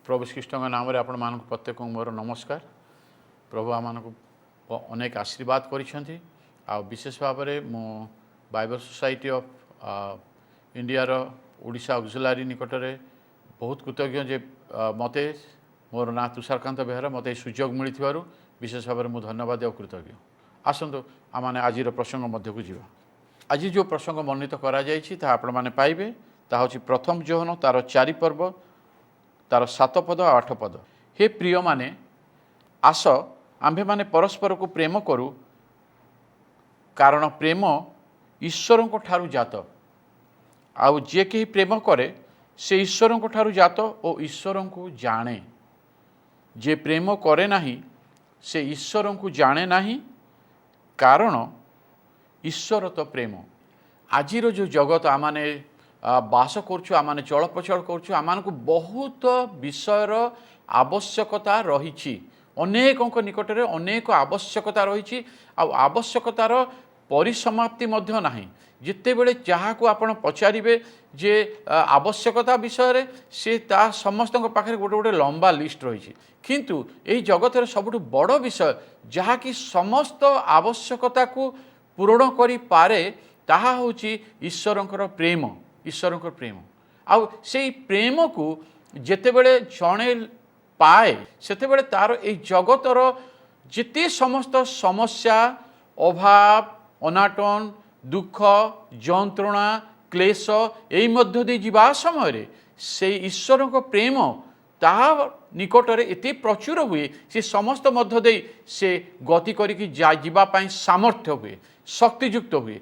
प्रभु श्रीकृष्ण नाम रे आपण मान प्रत्येक मोर नमस्कार। प्रभु आम अनेक आशीर्वाद करिसेंती आ विशेष भाव में मो बाइबल सोसाइटी ऑफ इंडिया रो ओडिशा ऑक्सिलरी निकट में बहुत कृतज्ञ जे मते मोर ना तुषारकांत बेहरा मते सुजोग मिली विशेष भाव में मुझे धन्यवाद और कृतज्ञ। आसतु आम आज प्रसंग मध्य को जीवा। आज जो प्रसंग वर्णित करा जायछि ता आपण माने पाइबे ता होछि प्रथम जोहन तार 4 पर्व तार 7 पद 8 पद। हे प्रिय माने आस आम्भे माने परस्पर को प्रेम करू कारण प्रेम ईश्वर को ठारू जात आउ जे कहीं प्रेम करे से ईश्वर को ठारू जात और ईश्वर को जाने। जे प्रेम करे नाही से ईश्वर को जाने नाही कारण ईश्वर तो प्रेम। आज जो जगत आमाने बास करछु आमाने चलप्रचल करछु आमान को बहुत विषयर आवश्यकता रही अनेक निकट में अनेक आवश्यकता रही आवश्यकतार परिसमाप्ति मध्य नाही। जिते बड़े जहाँ को आपण पचारे जे आवश्यकता विषय से ता समस्त पाखे गोटे गोटे लंबा लिस्ट रही किंतु यही जगत सबुठ बड़ विषय जहाँ कि समस्त आवश्यकता को पूरण करि पारे ताहा होची ईश्वरंकर प्रेम। ईश्वरंकर प्रेम आउ से प्रेम को जेते बड़े जणे पाए सेते बड़े तार ए जगतर जिते समस्त समस्या अभाव अनाटन दुख जंत्रणा क्लेश एई मध्य दे जीवा समय से ईश्वर को प्रेम ताहा निकट में एते प्रचुर हुए से समस्त मध्य दे से गति करिकी जीवा पाई सामर्थ्य हुए शक्तियुक्त हुए।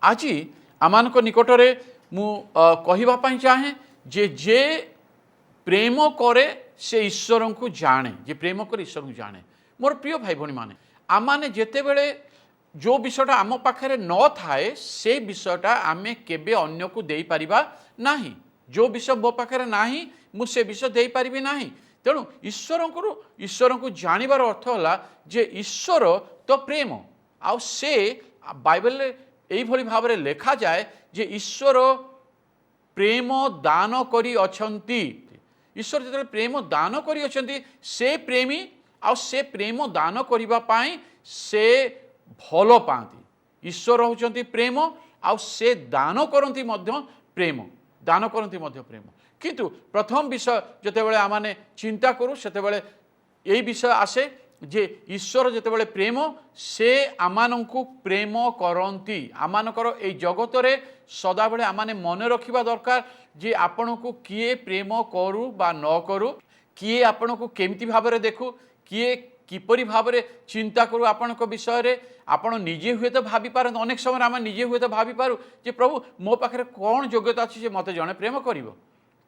आज आमान निकट में मु कहिबा पाई चाहे जे प्रेम करे से ईश्वर को जाने। जे प्रेम करे ईश्वर को जाने। मोर प्रिय भाई भणी माने आमाने जेते बेले जो विषयटा आम पाखे न थाए से विषयटा आमे केबे अन्य को दे पारिबा नाही। जो विषय मो पाखे नाही मु से विषय दे पारिबी नाही। तेणु ईश्वर को जानिबार अर्थ होला जे ईश्वर तो प्रेम आउ से बाइबल यही भाव में लिखा जाए जे ईश्वर प्रेम दान करी अछंती। ईश्वर जो प्रेम दान करी अछंती से प्रेमी आउ से प्रेम दान करिबा पाई से भल पाती। ईश्वर होचंती प्रेम आउ से दान करंती मध्य प्रेम दान करंती मध्य प्रेम। किंतु प्रथम विषय जेतेबेले आमाने चिंता करू सेतेबेले यही विषय आसे जे ईश्वर जेतेबेले प्रेम से आमानंकु प्रेम करंती। आमानकर ए जगत रे सदा बेले आमाने मन रखिबा दरकार जे आपण को किए प्रेम करू बा न करू किए आपण को केमिति भाव रे देखू किए किपरि भाव रे चिंता करू आपण को विषय रे आपण निजे हुए तो भाभी पार अनेक समय आम निजे हुए तो भाभी पारू जे प्रभु मो पाखे कौन योग्यता अच्छी जे मते जने प्रेम करिवो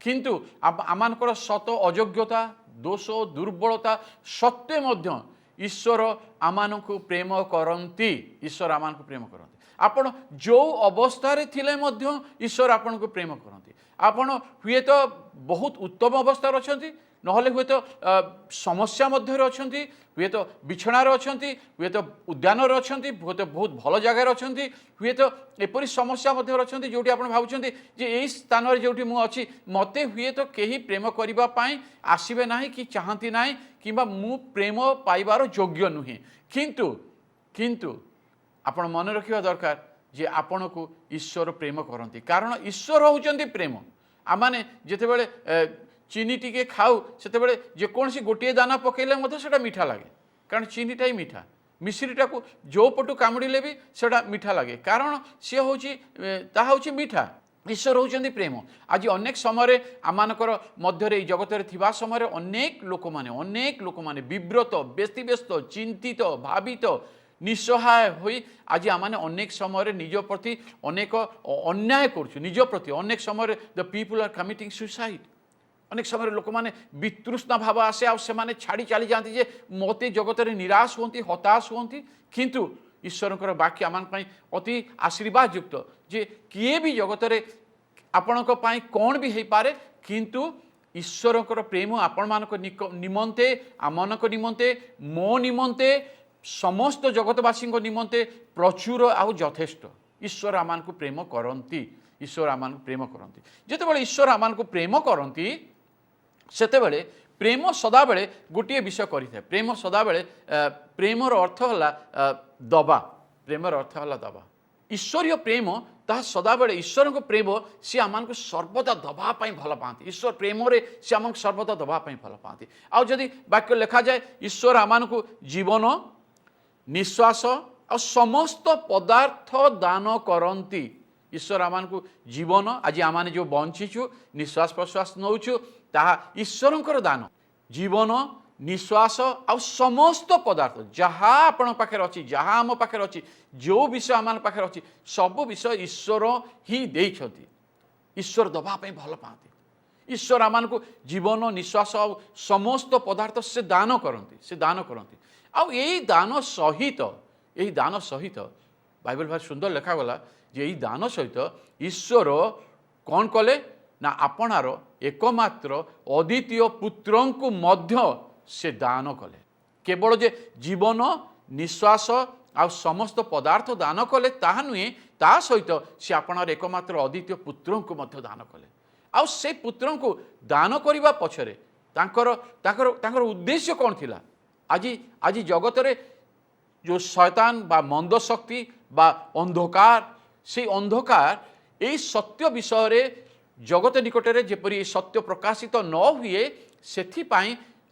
किंतु आमानकर शत अयोग्यता दोष दुर्बलता सत्वे मध्य ईश्वर आमानकु प्रेम करंती। ईश्वर आमानकु प्रेम करंती। आपण जो अवस्था रे थिले मध्य ईश्वर आपण को प्रेम करंती। आपण हुए तो बहुत उत्तम अवस्था रछंती नहले हुए तो समस्या मध्य रछंती हुए तो बिछणार अछंती हुए तो उद्यान रछंती हुए तो बहुत भल जगह रछंती हुए तो एपरी समस्या मध्य रछंती जोटी आपण भाबुछंती जे एई स्थान रे जोटी मु अछि मते हुए तो केही प्रेम करिबा पाई आसीबे नाही कि चाहंती नाही किबा मु प्रेम पाइबार योग्य नुहे। किंतु आपण मन रखिबा दरकार जे आपण को ईश्वर प्रेम करंती कारण ईश्वर होचंती प्रेम। आमाने जेतेबेले चीनी टिके खाऊ से जेकोसी गोटे दाना पकईले से मीठा लगे कारण चीनीटा ही मीठा मिश्रीटा को जो पटू कामुड़े भी सेटा मीठा लगे कारण सी हूँ ताकि मीठा। ईश्वर होचंती प्रेम। आज अनेक समय आमानकर मध्य जगत थिबा समय अनेक लोक माने विव्रत व्यस्त चिंतित भावित निस्सहाय होई आज आमाने अनेक समय निज प्रति अनेक अन्याय करछु निज प्रति अनेक समय the people are committing suicide. अनेक समय लोक मैंने वितृष्णा भाव आसे आ से माने छाड़ी चली जाती जे मते जगत रे निराश होती हताश होती किंतु ईश्वर वाक्य आम अति आशीर्वाद युक्त जे किए भी जगत रे आपणक पाई कौन भी हो पारे किंतु ईश्वर प्रेम आपण मान निमंते आमनक निमंते मो निमंते समस्त जगतवासी निमंते प्रचुर आउ यथेष्ट। ईश्वर आम को प्रेम करती। ईश्वर आम प्रेम करती। जिते बड़े ईश्वर आम को प्रेम करती सेतेबेले प्रेम सदाबेले गोटे विषय करें प्रेम सदाबेले प्रेमर अर्थ है दबा प्रेमर अर्थ है दबा ईश्वरीय प्रेम ता सदाबेले ईश्वर को प्रेम सी आम सर्वदा दबापी भल पाती ईश्वर प्रेम सी आम सर्वदा दबापी भल पाती आउ जदि वाक्य लिखा जाए ईश्वर आम को जीवन निश्वास और समस्त पदार्थ दान करती ईश्वर आम को जीवन आज आम जो बंचीचु निश्वास प्रश्वास नौचु ताहा ईश्वर दान जीवन निश्वास आ समस्त पदार्थ जहाँ आपण पाखे अच्छी जहाँ आम पाखे अच्छी जो विषय आम पाखे अच्छी सब विषय ईश्वर ही देइछंती ईश्वर दबापी भल पाती ईश्वर आम को जीवन निश्वास आ समस्त पदार्थ से दान करती आउ यही दान सहित बाइबल भारी सुंदर लिखागला जे यही दान सहित ईश्वर कौन कले ना आपणार एकमात्र अद्वितीय पुत्र को मध्य से दान कले केवल जे जीवन निश्वास आ समस्त पदार्थ दान कले ताहा नुहे ता सहित से आपणार एकमात्र अद्वितीय पुत्र को मध्य दान कले आ से पुत्र को दान करने पछरे तांकर उद्देश्य कौन थिला आज जगत रे जो शैतान बा मंद शक्ति बा अंधकार से अंधकार यही सत्य विषय रे जगत निकटरे जेपरी सत्य प्रकाशित न हुए से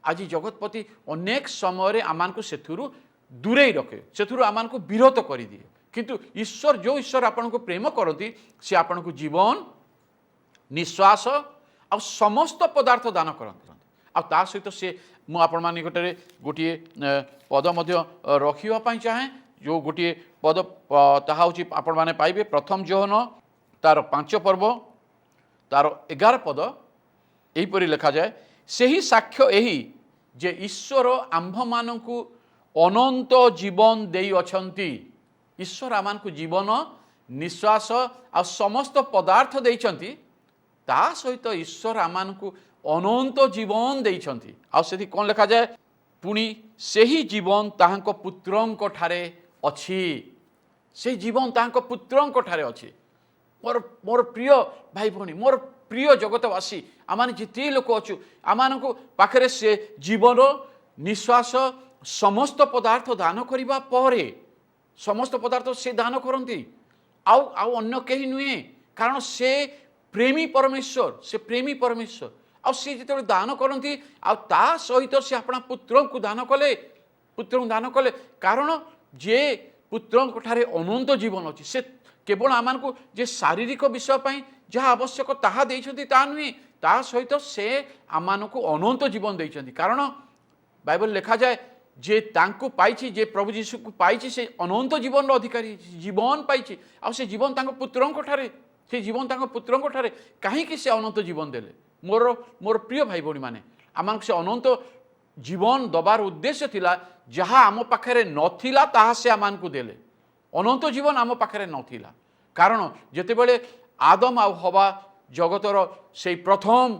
आज जगतपति अनेक समय आमान को सेथुरु दूरे रखे सेथुरु आमान को विरोध कर दिए किंतु ईश्वर जो ईश्वर आपन को प्रेम करती से आपन को जीवन निश्वास आ समस्त पदार्थ दान करते आ ता सहित से मु आपण मान निकटरे गोटे पद मध्य रखिबा चाहे जो गोटे पद ताहा होची आपण माने पाइबे प्रथम जोहन तार 5 पर्व तार 11 पद एहीपरि लिखा जाए सही साक्ष्य यही जे ईश्वर आम्भ मानकु अनंत जीवन देई अछंती ईश्वर आमान को जीवन निश्वास आ समस्त पदार्थ देइछंती ता सहित ईश्वर आमान को अनंत जीवन देइछंती आ सेठी कोन लिखा जाए पुणी सही जीवन ताहांको पुत्रंक ठारे अछि से जीवन ताहांको पुत्रंक ठारे अछि मोर मोर प्रिय भाई भौणी मोर प्रिय जगतवासी आम जिते लोक अच्छु आम पाखे से जीवन निश्वास समस्त पदार्थ दान करने पर समस्त पदार्थ से दान करती आउ अन्य कहीं नुहे कारण से प्रेमी परमेश्वर आ सी जो दान करती ता सहित से अपना पुत्र को दान कले कारण जे पुत्र ठारे अनंत जीवन अच्छी से केवल आम को जे शारीरिक विषय जहाँ आवश्यक ताहा देइछंती ता नुहे ता सहित से आम को अनंत जीवन देइछंती कारण बाइबल लिखा जाए जे तांको पाइछि जे प्रभु यीशु को पाइछि से अनंत जीवन अधिकारी जीवन पाइछि आ से जीवन तांको पुत्रंक ठारे से जीवन तांको पुत्रंक ठारे काहेकि से अनंत जीवन देले मोर मोर प्रिय भाई भौणी माने आम से अनंत जीवन दबार उद्देश्य थिला जहाँ आम पाखे नथिला ताहा से आमान को देले अनंत जीवन आम पाखे नथिला कारण जेतेबेले आदम आ हवा जगतर से प्रथम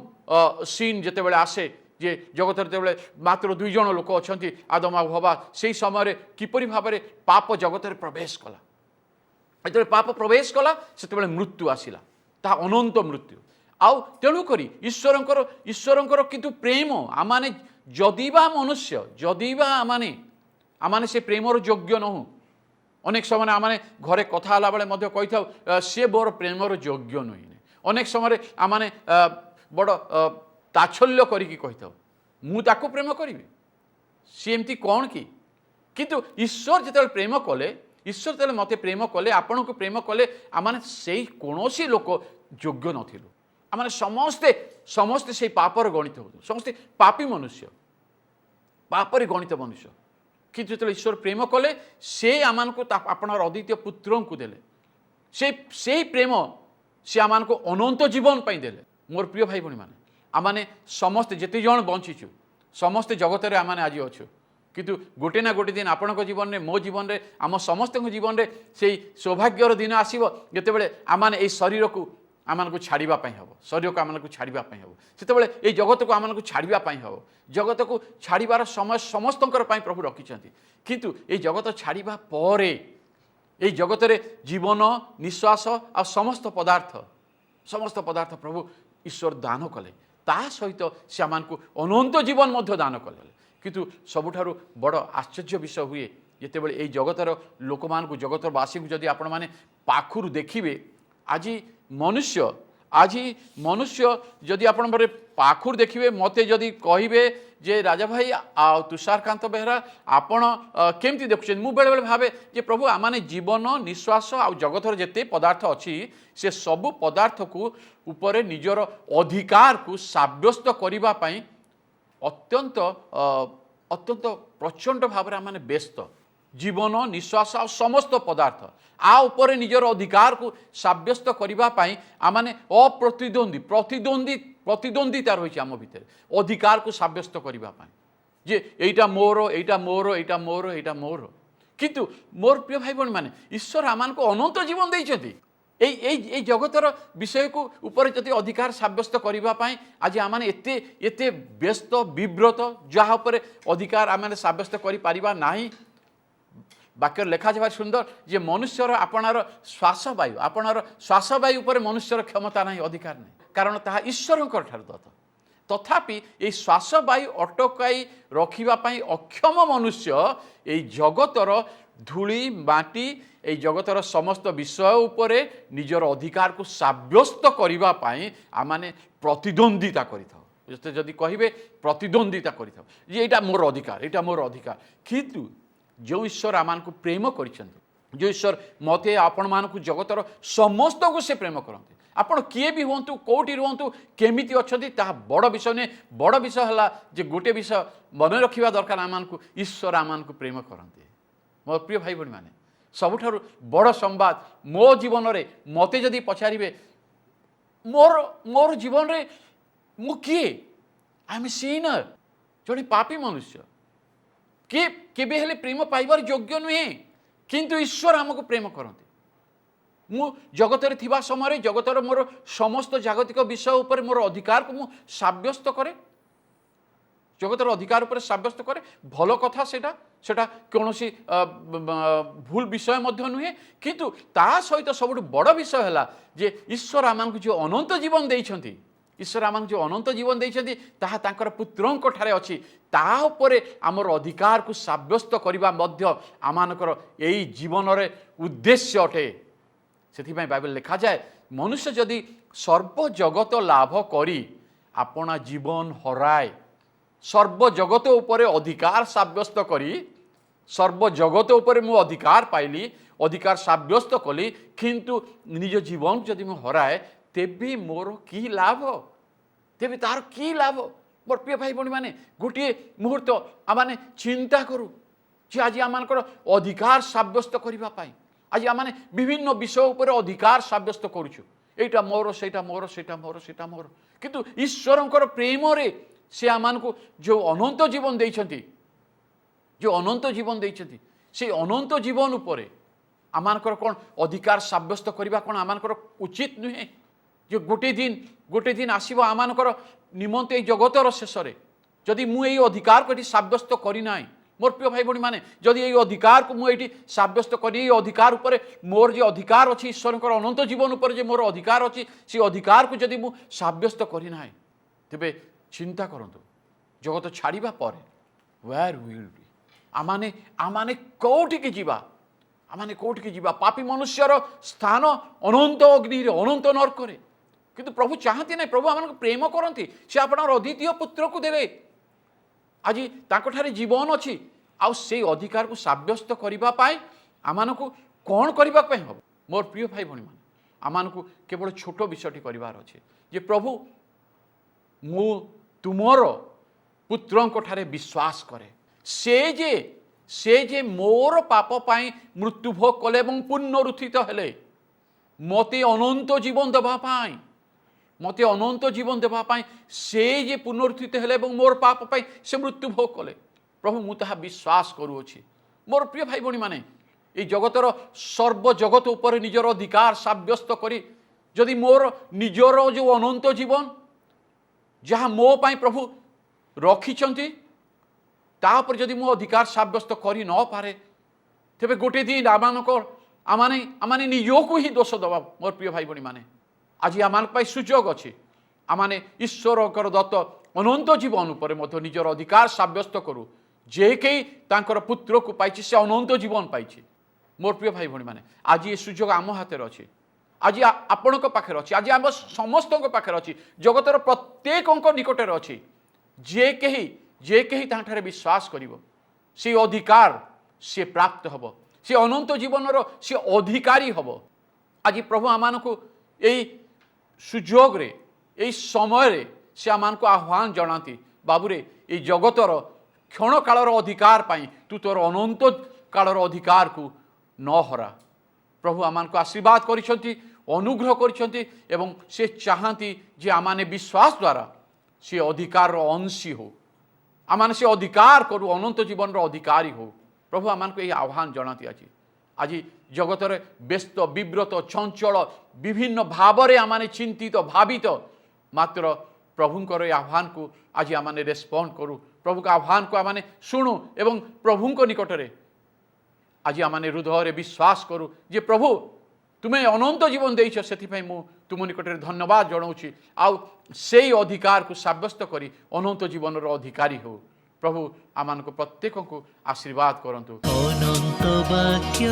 सीन जेतेबेले आसे जे जगत जेतेबेले मात्र 2 जन लोक अछंती आदम आ हवा से समय किपरि भाबरे पाप जगत प्रवेश कला जेतेबेले पाप प्रवेश कला सेतेबेले मृत्यु आसिला ता अनंत मृत्यु आउ तेणु करी ईश्वरंकर किंतु प्रेम आमाने जदीबा मनुष्य जदीबा आमाने से प्रेमर योग्य नहु अनेक समय आम घरे कथा बेले कही था सी मोर प्रेमर योग्य नुहे अनेक समय आम बड़ ताच्छल्य करी था मुझे प्रेम करी सी एमती कौन कि किंतु ईश्वर जिते प्रेम कले ईश्वर जो मत प्रेम कले आपण को प्रेम कले आम से कौन लोक योग्य नथिलु आम समस्ते समस्ते से पापर गणित हो समस्ते पापी मनुष्य पापरे गणित मनुष्य कि जो ईश्वर प्रेम कले से आमान को आपणार अद्वितीय पुत्र को देले से प्रेम से आमान को अनंत जीवन पाई देले मोर प्रिय भाई भौणी माने आमाने समस्ते जेते जन बंचीचु समस्ते जगत रे आमाने आज अच्छु किंतु गोटे ना गोटे दिन आपण जीवन में मो जीवन में आम समस्त जीवन में से सौभाग्यर दिन आसो जितेबले आमाने ए शरीर को आमान को छाड़िबा पई हबो शरीर को आमान को छाड़िबा पई हबो सेतेबेले ए जगत को आमान को छाड़िबा पई हबो जगत को छाड़िबार समय समस्तंकर पई प्रभु रखिछंती किंतु ए जगत छाड़िबा परे ए जगत रे जीवन निश्वास आ समस्त पदार्थ प्रभु ईश्वर दान कले ତା ସହିତ ସେ ଆମକୁ ଅନନ୍ତ ଜୀବନ ମଧ୍ୟ ଦାନ କଲେ। କିନ୍ତୁ ସବୁଠାରୁ ବଡ଼ ଆଶ୍ଚର୍ଯ୍ୟ ବିଷୟ ହୁଏ ଯେତେବେଳେ ଏଇ ଜଗତର ଲୋକମାନଙ୍କୁ ଜଗତବାସୀଙ୍କୁ ଯଦି ଆପଣମାନେ ପାଖରୁ ଦେଖିବେ, ଆଜି ମନୁଷ୍ୟ ଯଦି ଆପଣ ପାଖରୁ ଦେଖିବେ, ମୋତେ ଯଦି କହିବେ ଯେ ରାଜା ଭାଇ ଆଉ ତୁଷାରକାନ୍ତ ବେହେରା ଆପଣ କେମିତି ଦେଖୁଛନ୍ତି, ମୁଁ ବେଳେବେଳେ ଭାବେ ଯେ ପ୍ରଭୁ ଆମମାନେ ଜୀବନ ନିଶ୍ୱାସ ଆଉ ଜଗତର ଯେତେ ପଦାର୍ଥ ଅଛି ସେ ସବୁ ପଦାର୍ଥକୁ ଉପରେ ନିଜର ଅଧିକାରକୁ ସାବ୍ୟସ୍ତ କରିବା ପାଇଁ ଅତ୍ୟନ୍ତ ପ୍ରଚଣ୍ଡ ଭାବରେ ଆମମାନେ ବ୍ୟସ୍ତ। ଜୀବନ ନିଶ୍ୱାସ ଆଉ ସମସ୍ତ ପଦାର୍ଥ ଉପରେ ନିଜର ଅଧିକାରକୁ ସାବ୍ୟସ୍ତ କରିବା ପାଇଁ ଆମମାନେ ପ୍ରତିଦ୍ୱନ୍ଦିତା ରହିଛି ଆମ ଭିତରେ ଅଧିକାରକୁ ସାବ୍ୟସ୍ତ କରିବା ପାଇଁ ଯେ ଏଇଟା ମୋର, ଏଇଟା ମୋର, ଏଇଟା ମୋର, ଏଇଟା ମୋର। କିନ୍ତୁ ମୋର ପ୍ରିୟ ଭାଇ ଭଉଣୀମାନେ, ଈଶ୍ୱର ଆମମାନଙ୍କୁ ଅନନ୍ତ ଜୀବନ ଦେଇଛନ୍ତି। এই জগতর বিষয়କୁ ଉପରେ ଯଦି ଅଧିକାର ସାବ୍ୟସ୍ତ କରିବା ପାଇଁ ଆଜି ଆମମାନେ ଏତେ ବ୍ୟସ୍ତ ବିବ୍ରତ, ଯାହା ଉପରେ ଅଧିକାର ଆମମାନେ ସାବ୍ୟସ୍ତ କରିପାରିବା ନାହିଁ। ବାକ୍ୟରେ ଲେଖାଯିବା ସୁନ୍ଦର ଯେ ମନୁଷ୍ୟର ଆପଣାର ଶ୍ୱାସବାୟୁ ଉପରେ ମନୁଷ୍ୟର କ୍ଷମତା ନାହିଁ, ଅଧିକାର ନାହିଁ, କାରଣ ତାହା ଈଶ୍ୱରଙ୍କର ଠାରୁ ଦତ୍ତ। ତଥାପି ଏହି ଶ୍ୱାସବାୟୁ ଅଟକାଇ ରଖିବା ପାଇଁ ଅକ୍ଷମ ମନୁଷ୍ୟ ଏହି ଜଗତର ଧୂଳି ମାଟି, এই জগতର ସମସ୍ତ ବିଷୟ ଉପରେ ନିଜର ଅଧିକାରକୁ ସାବ୍ୟସ୍ତ କରିବା ପାଇଁ ଆମମାନେ ପ୍ରତିଦ୍ୱନ୍ଦିତା କରିଥାଉ। ଯଦି କହିବେ ପ୍ରତିଦ୍ୱନ୍ଦିତା କରିଥାଉ ଯେ ଏଇଟା ମୋର ଅଧିକାର, ଏଇଟା ମୋର ଅଧିକାର। କିନ୍ତୁ ଯେଉଁ ଈଶ୍ୱର ଆମମାନଙ୍କୁ ପ୍ରେମ କରିଛନ୍ତି, ଯେଉଁ ଈଶ୍ୱର ମୋତେ ଆପଣମାନଙ୍କୁ ଜଗତର ସମସ୍ତଙ୍କୁ ସେ ପ୍ରେମ କରନ୍ତି, ଆପଣ କିଏ ବି ହୁଅନ୍ତୁ, କେଉଁଠି ରୁହନ୍ତୁ, କେମିତି ଅଛନ୍ତି, ତାହା ବଡ଼ ବିଷୟ ନୁହେଁ। ବଡ଼ ବିଷୟ ହେଲା ଯେ ଗୋଟେ ବିଷୟ ମନେ ରଖିବା ଦରକାର, ଆମମାନଙ୍କୁ ଈଶ୍ୱର ଆମମାନଙ୍କୁ ପ୍ରେମ କରନ୍ତି। ମୋ ପ୍ରିୟ ଭାଇ ଭଉଣୀମାନେ, ସବୁଠାରୁ ବଡ଼ ସମ୍ବାଦ ମୋ ଜୀବନରେ ମୋତେ ଯଦି ପଚାରିବେ ମୋର ଜୀବନରେ ମୁଁ କିଏ, ଆଇ ଏମ୍ ଏ ସିନର, ଜଣେ ପାପୀ ମନୁଷ୍ୟ, କିଏ କେବେ ହେଲେ ପ୍ରେମ ପାଇବାର ଯୋଗ୍ୟ ନୁହେଁ, କିନ୍ତୁ ଈଶ୍ୱର ଆମକୁ ପ୍ରେମ କରନ୍ତି। ମୁଁ ଜଗତରେ ଥିବା ସମୟରେ ଜଗତର ମୋର ସମସ୍ତ ଜାଗତିକ ବିଷୟ ଉପରେ ମୋର ଅଧିକାରକୁ ମୁଁ ସାବ୍ୟସ୍ତ କରେ, ଜଗତର ଅଧିକାର ଉପରେ ସାବ୍ୟସ୍ତ କରେ। ଭଲ କଥା, সেটা কৌশি ভুল বিষয় মধ্য নুহে, কিন্তু তা সহিত সবুঠু বড় বিষয় হল যে ঈশ্বর আমাকে যে অনন্ত জীবন দিয়েছেন, ঈশ্বর আমাকে যে অনন্ত জীবন দিয়েছেন তাহা তাঁকর পুত্রঙ্ক ঠারে অছি, তা উপরে আমার অধিকারকে সাব্যস্ত করা মধ্য আমানকর এই জীবনের উদ্দেশ্য অটে। সেপাই বাইবেল লেখা যায়, মনুষ্য যদি সর্বজগত লাভ করি আপনা জীবন হরায়, সর্বজগত উপরে অধিকার সাব্যস্ত করি, সর্বজগত উপরে মু অধিকার পাইলি, অধিকার সাব্যস্ত কলি, কিন্তু নিজ জীবন যদি মু হরায় তেবে মোর কি লাভ, তেবে তার কি লাভ? মোর প্রিয় ভাই ভৌণী মানে গোটিয়ে মুহূর্ত আমি চিন্তা করু যে আজ আমার অধিকার সাব্যস্ত করা পাই, আজ আমি বিভিন্ন বিষয় উপরে অধিকার সাব্যস্ত করছু, এইটা মোর, সেইটা মোর, সেটা মোর, সেটা মোর। কিন্তু ঈশ্বরঙ্কর প্রেমরে সে আমাকে যে অনন্ত জীবন দিয়েছেন, যে অনন্ত জীবন দিয়েছেন, সেই অনন্ত জীবন উপরে আমানকর কোন অধিকার সাব্যস্ত করা কোন আমানকর উচিত নুহে? যে গোটে দিন আসিব আমানকর নিমন্তে এই জগতর শেষরে, যদি মু এই অধিকারকে এটি সাব্যস্ত করি নাই, মোর প্রিয় ভাই ভৌণী মানে যদি এই অধিকারকে মু এটি সাব্যস্ত করি, এই অধিকার উপরে মোর যে অধিকার অছি, ঈশ্বরঙ্কর অনন্ত জীবন উপরে যে মোর অধিকার অছি, সেই অধিকারকে যদি মু সাব্যস্ত করি নাই, তেবে চিন্তা করন্তু জগত ছাড়িবা পরে ওয়ার উইল বি, আমানে কোউঠিকে ଯିବା, আমানে কোউঠিকে ଯିବା? পাপী মনুষ্যর স্থান অনন্ত অগ্নিরে, অনন্ত নরকরে। কিন্তু প্রভু চাহান্তি না, প্রভু আমাকে প্রেম করନ୍ତି, সে আপনার অদ্বিতীয় পুত্রକୁ দেবে। আজ তাঁকঠারে জীবন অছি, আউ সেই অধিকারକୁ সাব্যস্ত করিবা পাই আমানকু কোন করিবা পাই হব? মোর প্রিয় ভাই ভৌণী মানে আমানকু কেবল ছোট বিষয়টি করিবার আছে যে প্রভু মু তুমর পুত্রঙ্ক ঠারে বিশ্বাস করে, সে যে মোর পাপ পাই মৃত্যুভোগ কলে এবং পুনরুত্থিত হেলে মতে অনন্ত জীবন দেবা পাই, মতে অনন্ত জীবন দেবা পাই সে যে পুনরুত্থিত হেলে এবং মোর পাপ পাই সে মৃত্যুভোগ কলে। প্রভু মু তাহা বিশ্বাস করুছি। মোর প্রিয় ভাই ভৌণী মানে এই জগতর সর্বজগত উপরে নিজের অধিকার সাব্যস্ত করি যদি মোর নিজের যে অনন্ত জীবন যাহা মো পাই প্রভু রখিছন্তি তা উপরে যদি মু অধিকার সাব্যস্ত করি ন পারে, তেবে গোটে দিন আমানে নিজকু হি দোষ দেবা। মোর প্রিয় ভাই ভৌণী মানে আজ আমার পাই সুযোগ আছে आमाने ईश्वरकर दत्त अनंत जीवन उपर मध्य निजर अधिकार साब्यस्त करू जे कई तांकर पुत्र को पाइछि से अनंत जीवन पाइछि। मोर प्रिय भाई भणी माने आज ये सुजोग आम हाथ अच्छी, आज आपण पाखे अच्छी, आज आम समस्त पाखे अच्छी, जगतर प्रत्येक निकटर अच्छी। जे कही तांठारे विश्वास करिवो से अधिकार से प्राप्त हब, से अनंत जीवन से अधिकारी हब। आज प्रभु आमान को यही सुजोग रे यही समय रे से आमान को आह्वान जनाती, बाबूरे ये जगतर क्षण कालर अधिकार पाई तू तोर अनंत कालर अधिकार को न हरा। प्रभु आमान को आशीर्वाद करिसेंती, अनुग्रह करिसेंती एवं से चाहती जे आमाने विश्वास द्वारा से अधिकार अंशी हो, आमाने से अधिकार करू अनंत जीवन अधिकारी हो। प्रभु आमान को यही आह्वान जनाती आज जगतर व्यस्त विव्रत चंचल विभिन्न भावरे आमाने चिंतित भावित, मात्र प्रभुंकर आह्वान को आज आमाने रेस्पॉन्ड करू, प्रभु का आह्वान को आमाने शुणु एवं प्रभुंक निकटरे आज आमाने हृदय विश्वास करू जे प्रभु तुम्हें अनंत जीवन देइछ, से मु तुम निकटरे धन्यवाद जनाऊँगी। आउ से अधिकार को साब्यस्त करी अनंत जीवन अधिकारी हो। प्रभु आमान को प्रत्येक को आशीर्वाद करंतु। अनंत वाक्य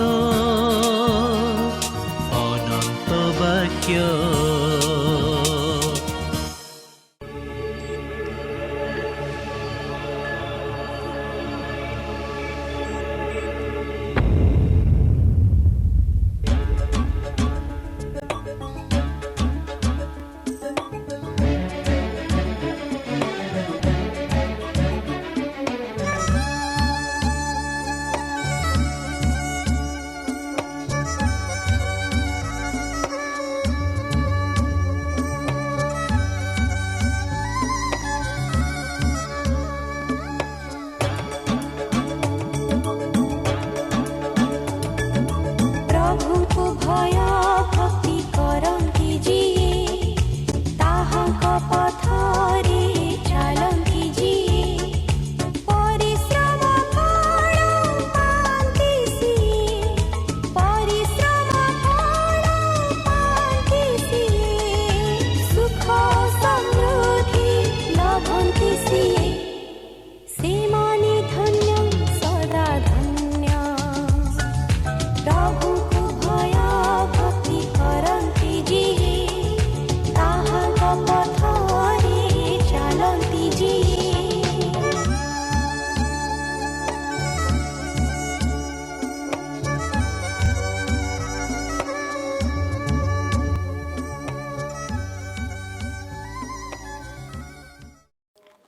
अनंत वाक्य।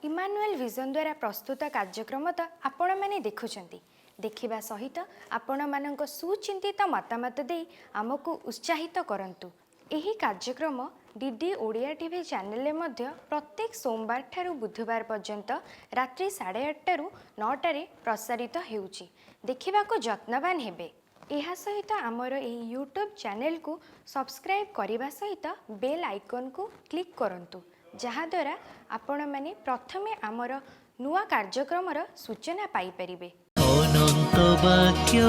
इमानुएल विजन द्वारा प्रस्तुत कार्यक्रम तो आपण मैंने देखुंट, देखा सहित आपण मान सुचिंतित मतामत दे आमको उत्साहित करंतु। एही कार्यक्रम डीडी ओडिया टीवी चैनल में प्रत्येक सोमवार ठारू बुधवार पर्यंत रात्रि 8:30 रु 9 प्रसारित हेउची, देखा यत्नवान हेबे। यह सहित आमर एही यूट्यूब चैनल को सब्सक्राइब करने सहित बेल आइकन को क्लिक करंतु, जहाद्वारा आपण मैंने प्रथमे आमर नुआ कार्यक्रम सूचना पाई परिबे। अनंत वाक्य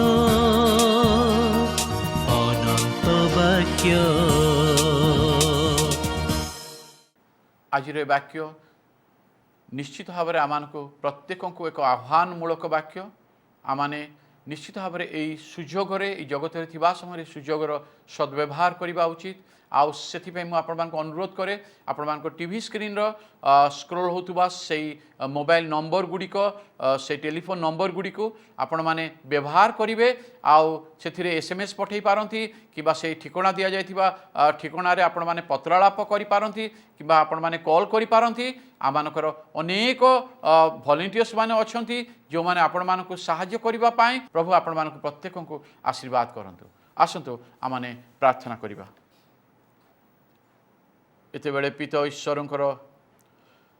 अनंत वाक्य। आज वाक्य निश्चित भाव में आमान को प्रत्येक को एक आह्वानमूलक वाक्य। आमाने निश्चित भाव में यही सुजोग जगत में समय सुजोगर सद्व्यवहार करने उचित। आउ से अनुरोध करे आपण टीवी स्क्रीन स्क्रोल होतुबा से मोबाइल नंबर गुड़िक से टेलीफोन नंबर गुड़िक आपण माने व्यवहार करेंगे। आउ से एसएमएस पठे पारती कि से ठिकाना दि जाइथिबा ठिकाना आपण माने पत्रालाप करि पारती कि आपण माने कॉल करि पारती। आमानकर अनेक वॉलंटियर्स माने अछंती जो माने आपण मानकु सहाय्य करिबा पाए। प्रभु आपण मानकु प्रत्येक को आशीर्वाद करंतु। आसंतु आमाने प्रार्थना करिबा। एते बेले पिता ईश्वरंकर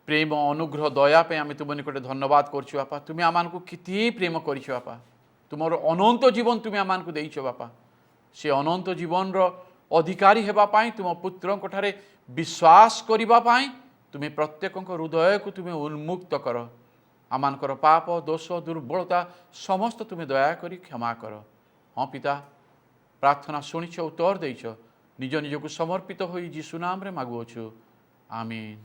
प्रेम अनुग्रह दया पे आम तुम निकटे धन्यवाद करछु बापा। तुम्हें आमान को किती प्रेम करिछ बापा, तुमर अनंत जीवन तुम्हें आमान को देइछ बापा। से अनंत जीवन रो अधिकारी हेबा पाई तुम पुत्रंक ठारे विश्वास करिबा पाई तुम्हें प्रत्येक हृदय को तुम्हें उन्मुक्त कर। आमानकर पाप दोष दुर्बलता समस्त तुम्हें दया करी क्षमा कर। हाँ पिता, प्रार्थना शुणिछ उत्तर देइछ, निज निज को समर्पित हो यीशु नाम रे मागुछु, आमीन।